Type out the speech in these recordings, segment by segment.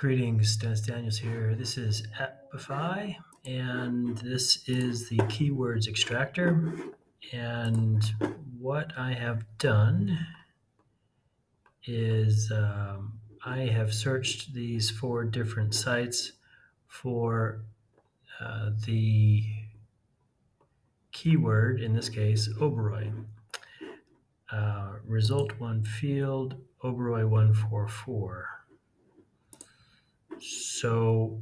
Greetings, Dennis Daniels here. This is Apify, and this is the Keywords Extractor. And what I have done is I have searched these 4 different sites for the keyword, in this case, Oberoi. Result 1 field, Oberoi 144. So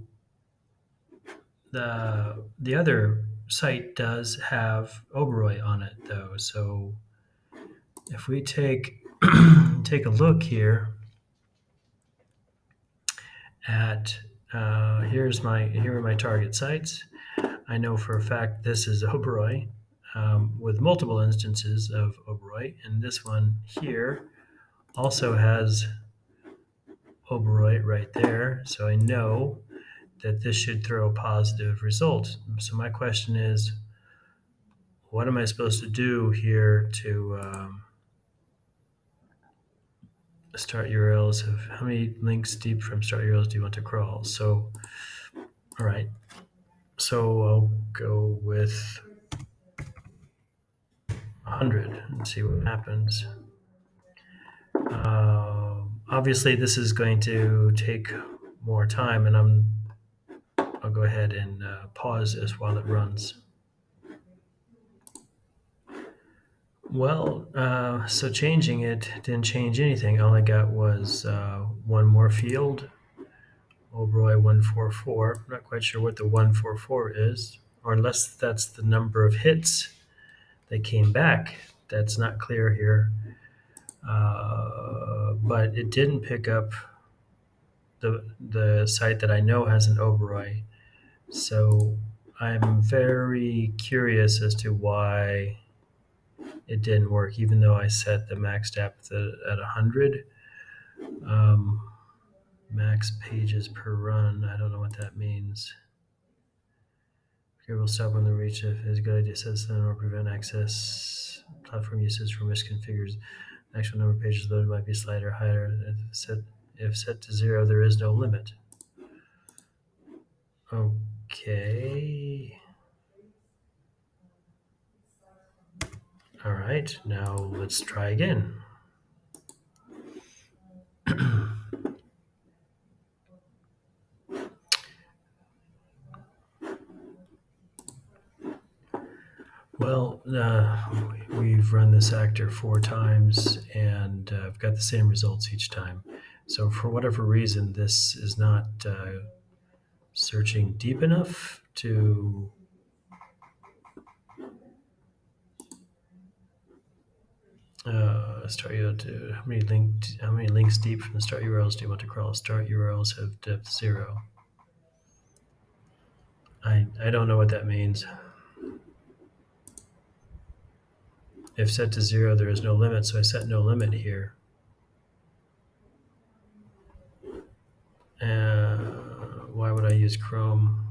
the other site does have Oberoi on it though. So if we take take a look here at here are my target sites. I know for a fact this is Oberoi with multiple instances of Oberoi, and this one here also has Oberoi right there. So I know that this should throw a positive result. So my question is, what am I supposed to do here to start URLs? How many links deep from start URLs do you want to crawl? So, all right. So I'll go with 100 and see what happens. Obviously, this is going to take more time, and I'll go ahead and pause this while it runs. Well, so changing it didn't change anything. All I got was one more field, Oberoi 144. I'm not quite sure what the 144 is, or unless that's the number of hits that came back. That's not clear here. But it didn't pick up the site that I know has an Oberoi. So I'm very curious as to why it didn't work, even though I set the max depth at 100. Max pages per run. I don't know what that means. Here we'll stop on the reach if it's a good idea. Says then or prevent access platform usage for misconfigured. The actual number of pages loaded might be slight or higher. If set to 0, there is no limit. Okay. All right, now let's try again. Well, we've run this actor 4 times, and I've got the same results each time. So for whatever reason, this is not searching deep enough to start URL to how many links deep from the start URLs do you want to crawl? Start URLs have depth 0. I don't know what that means. If set to 0, there is no limit, so I set no limit here. Why would I use Chrome?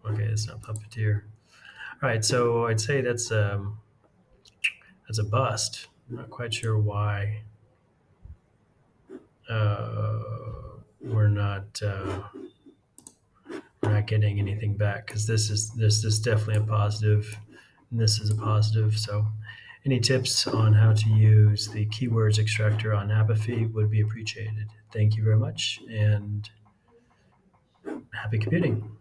Okay, it's not Puppeteer. All right, so I'd say that's a bust. I'm not quite sure why we're not getting anything back, because this is definitely a positive, and this is a positive. So any tips on how to use the keywords extractor on Apify would be appreciated. Thank you very much, and happy computing.